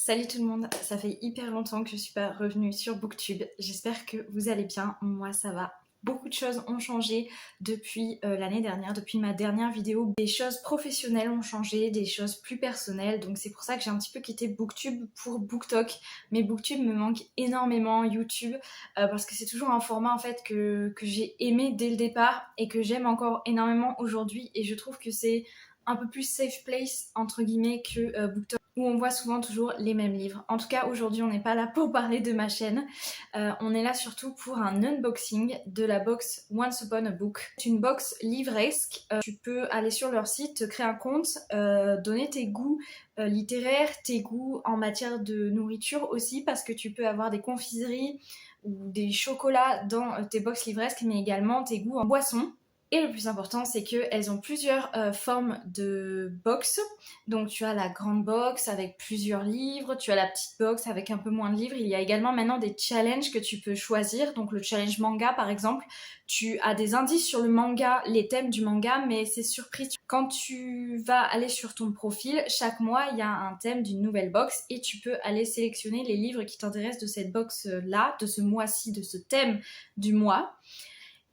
Salut tout le monde, ça fait hyper longtemps que je suis pas revenue sur Booktube. J'espère que vous allez bien, moi ça va. Beaucoup de choses ont changé depuis l'année dernière, depuis ma dernière vidéo. Des choses professionnelles ont changé, des choses plus personnelles, donc c'est pour ça que j'ai un petit peu quitté Booktube pour BookTok. Mais Booktube me manque énormément, YouTube, parce que c'est toujours un format en fait que j'ai aimé dès le départ et que j'aime encore énormément aujourd'hui. Et je trouve que c'est un peu plus safe place entre guillemets que BookTok, où on voit souvent toujours les mêmes livres. En tout cas, aujourd'hui, on n'est pas là pour parler de ma chaîne. On est là surtout pour un unboxing de la box Once Upon a Book. C'est une box livresque. Tu peux aller sur leur site, te créer un compte, donner tes goûts littéraires, tes goûts en matière de nourriture aussi, parce que tu peux avoir des confiseries ou des chocolats dans tes box livresques, mais également tes goûts en boisson. Et le plus important, c'est qu'elles ont plusieurs formes de box. Donc tu as la grande box avec plusieurs livres, tu as la petite box avec un peu moins de livres. Il y a également maintenant des challenges que tu peux choisir. Donc le challenge manga par exemple, tu as des indices sur le manga, les thèmes du manga, mais c'est surprise. Quand tu vas aller sur ton profil, chaque mois il y a un thème d'une nouvelle box et tu peux aller sélectionner les livres qui t'intéressent de cette box-là, de ce mois-ci, de ce thème du mois.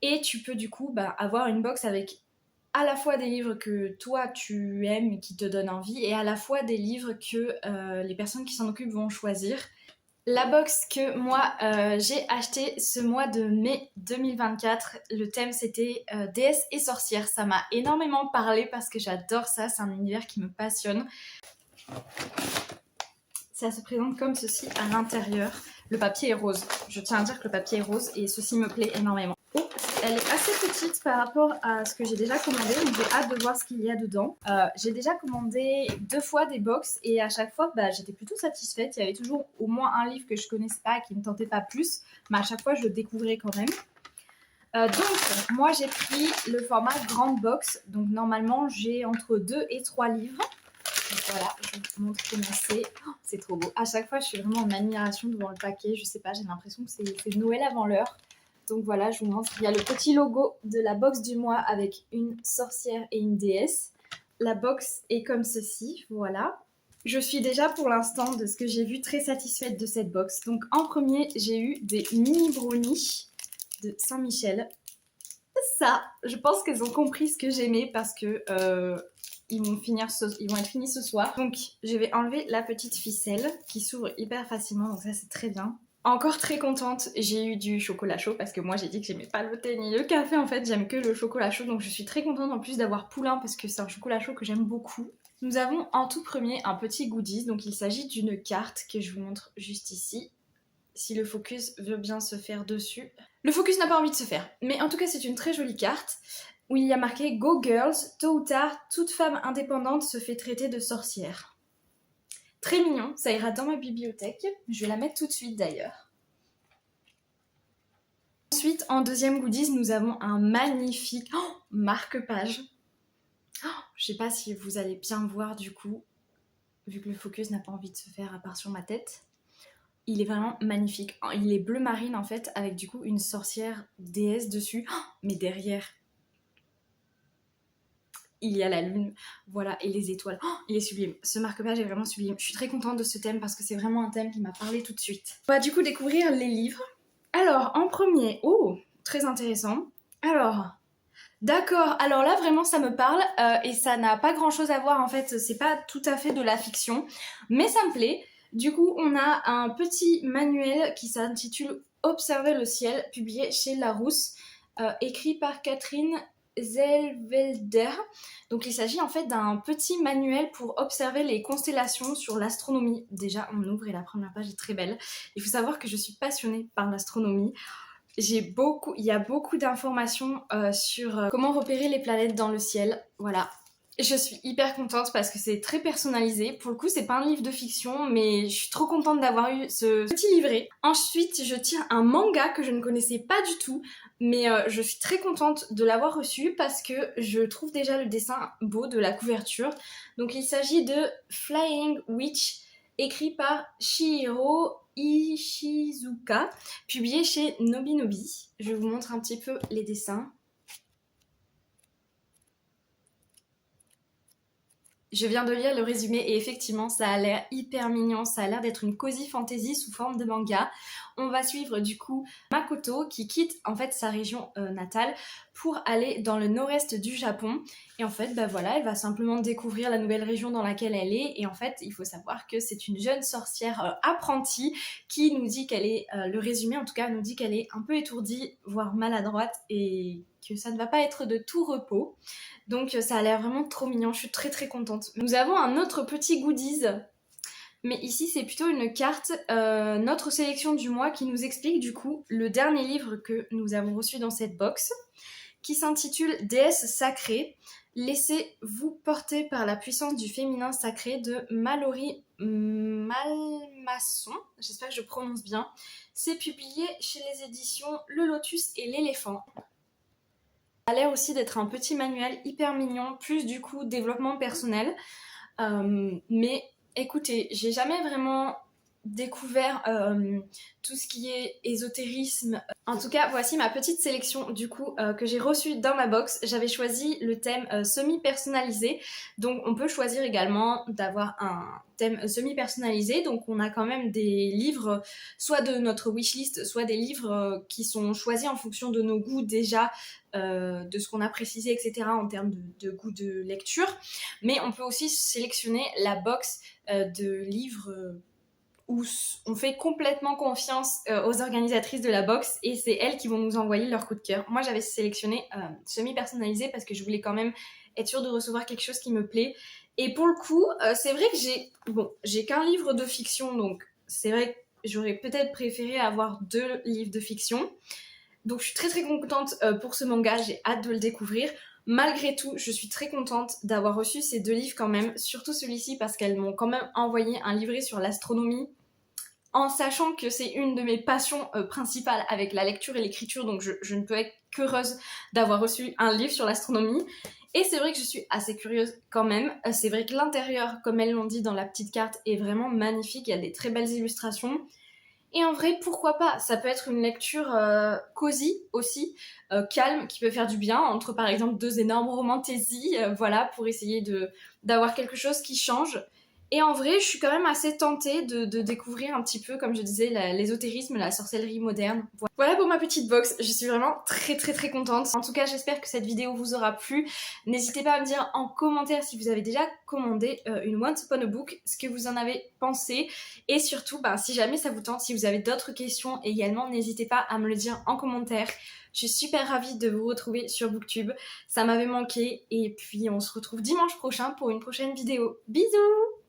Et tu peux du coup avoir une box avec à la fois des livres que toi tu aimes et qui te donnent envie, et à la fois des livres que les personnes qui s'en occupent vont choisir. La box que moi j'ai achetée ce mois de mai 2024, le thème c'était déesse et sorcière. Ça m'a énormément parlé parce que j'adore ça, c'est un univers qui me passionne. Ça se présente comme ceci à l'intérieur. Le papier est rose. Je tiens à dire que le papier est rose et ceci me plaît énormément. Oh, elle est assez petite par rapport à ce que j'ai déjà commandé, donc j'ai hâte de voir ce qu'il y a dedans. J'ai déjà commandé 2 fois des box et à chaque fois j'étais plutôt satisfaite. Il y avait toujours au moins un livre que je connaissais pas et qui me tentait pas plus, mais à chaque fois je le découvrais quand même. Donc moi j'ai pris le format grande box, donc normalement j'ai entre 2 et 3 livres. Donc voilà, je vous montre comment c'est. Oh, c'est trop beau. À chaque fois, je suis vraiment en admiration devant le paquet. Je sais pas, j'ai l'impression que c'est Noël avant l'heure. Donc voilà, je vous montre. Il y a le petit logo de la box du mois avec une sorcière et une déesse. La box est comme ceci, voilà. Je suis déjà pour l'instant, de ce que j'ai vu, très satisfaite de cette box. Donc en premier, j'ai eu des mini brownies de Saint-Michel. Ça, je pense qu'elles ont compris ce que j'aimais parce que ils vont être finis ce soir. Donc je vais enlever la petite ficelle qui s'ouvre hyper facilement, donc ça c'est très bien. Encore très contente, j'ai eu du chocolat chaud parce que moi j'ai dit que j'aimais pas le thé ni le café, en fait j'aime que le chocolat chaud, donc je suis très contente en plus d'avoir Poulain parce que c'est un chocolat chaud que j'aime beaucoup. Nous avons en tout premier un petit goodies, donc il s'agit d'une carte que je vous montre juste ici. Si le focus veut bien se faire dessus. Le focus n'a pas envie de se faire, mais en tout cas c'est une très jolie carte où il y a marqué Go Girls, tôt ou tard, toute femme indépendante se fait traiter de sorcière. Très mignon, ça ira dans ma bibliothèque, je vais la mettre tout de suite d'ailleurs. Ensuite, en deuxième goodies, nous avons un magnifique marque-page. Je sais pas si vous allez bien voir du coup, vu que le focus n'a pas envie de se faire à part sur ma tête. Il est vraiment magnifique. Il est bleu marine en fait, avec du coup une sorcière déesse dessus. Mais derrière, il y a la lune, voilà, et les étoiles. Il est sublime. Ce marque-page est vraiment sublime. Je suis très contente de ce thème parce que c'est vraiment un thème qui m'a parlé tout de suite. On va du coup découvrir les livres. Alors, en premier, très intéressant. Alors, d'accord, alors là vraiment ça me parle et ça n'a pas grand chose à voir en fait, c'est pas tout à fait de la fiction, mais ça me plaît. Du coup, on a un petit manuel qui s'intitule Observer le ciel, publié chez Larousse, écrit par Catherine Zellweger. Donc il s'agit en fait d'un petit manuel pour observer les constellations sur l'astronomie. Déjà, on ouvre et la première page est très belle. Il faut savoir que je suis passionnée par l'astronomie. Il y a beaucoup d'informations sur comment repérer les planètes dans le ciel. Voilà. Je suis hyper contente parce que c'est très personnalisé. Pour le coup, c'est pas un livre de fiction, mais je suis trop contente d'avoir eu ce petit livret. Ensuite, je tiens un manga que je ne connaissais pas du tout, mais je suis très contente de l'avoir reçu parce que je trouve déjà le dessin beau de la couverture. Donc il s'agit de Flying Witch, écrit par Chihiro Ishizuka, publié chez Nobinobi. Je vous montre un petit peu les dessins. Je viens de lire le résumé et effectivement ça a l'air hyper mignon, ça a l'air d'être une cozy fantasy sous forme de manga. On va suivre du coup Makoto qui quitte en fait sa région natale pour aller dans le nord-est du Japon et en fait bah voilà, elle va simplement découvrir la nouvelle région dans laquelle elle est et en fait il faut savoir que c'est une jeune sorcière apprentie qui nous dit qu'elle est, le résumé en tout cas nous dit qu'elle est un peu étourdie voire maladroite et que ça ne va pas être de tout repos. Donc ça a l'air vraiment trop mignon, je suis très contente. Nous avons un autre petit goodies, mais ici c'est plutôt une carte, notre sélection du mois qui nous explique du coup le dernier livre que nous avons reçu dans cette box, qui s'intitule Déesse sacrée, laissez-vous porter par la puissance du féminin sacré de Mallory Malmasson, j'espère que je prononce bien. C'est publié chez les éditions Le Lotus et l'Éléphant. Ça a l'air aussi d'être un petit manuel hyper mignon, plus du coup développement personnel. Mais écoutez, j'ai jamais vraiment découvert tout ce qui est ésotérisme. En tout cas, voici ma petite sélection du coup que j'ai reçue dans ma box. J'avais choisi le thème semi-personnalisé, donc on peut choisir également d'avoir un thème semi-personnalisé. Donc on a quand même des livres, soit de notre wishlist, soit des livres qui sont choisis en fonction de nos goûts déjà, de ce qu'on a précisé, etc. en termes de goût de lecture. Mais on peut aussi sélectionner la box de livres où on fait complètement confiance aux organisatrices de la box et c'est elles qui vont nous envoyer leur coup de cœur. Moi j'avais sélectionné semi-personnalisé parce que je voulais quand même être sûre de recevoir quelque chose qui me plaît. Et pour le coup, c'est vrai que j'ai qu'un livre de fiction, donc c'est vrai que j'aurais peut-être préféré avoir 2 livres de fiction. Donc je suis très contente pour ce manga, j'ai hâte de le découvrir. Malgré tout, je suis très contente d'avoir reçu ces 2 livres quand même, surtout celui-ci parce qu'elles m'ont quand même envoyé un livret sur l'astronomie, en sachant que c'est une de mes passions principales avec la lecture et l'écriture, donc je ne peux être qu'heureuse d'avoir reçu un livre sur l'astronomie. Et c'est vrai que je suis assez curieuse quand même. C'est vrai que l'intérieur, comme elles l'ont dit dans la petite carte, est vraiment magnifique, il y a des très belles illustrations. Et en vrai, pourquoi pas? Ça peut être une lecture cosy aussi, calme, qui peut faire du bien, entre par exemple 2 énormes romantésies, voilà, pour essayer d'avoir quelque chose qui change. Et en vrai, je suis quand même assez tentée de découvrir un petit peu, comme je disais, l'ésotérisme, la sorcellerie moderne. Voilà pour ma petite box, je suis vraiment très contente. En tout cas, j'espère que cette vidéo vous aura plu. N'hésitez pas à me dire en commentaire si vous avez déjà commandé une Once Upon a Book, ce que vous en avez pensé. Et surtout, si jamais ça vous tente, si vous avez d'autres questions également, n'hésitez pas à me le dire en commentaire. Je suis super ravie de vous retrouver sur Booktube, ça m'avait manqué. Et puis on se retrouve dimanche prochain pour une prochaine vidéo. Bisous!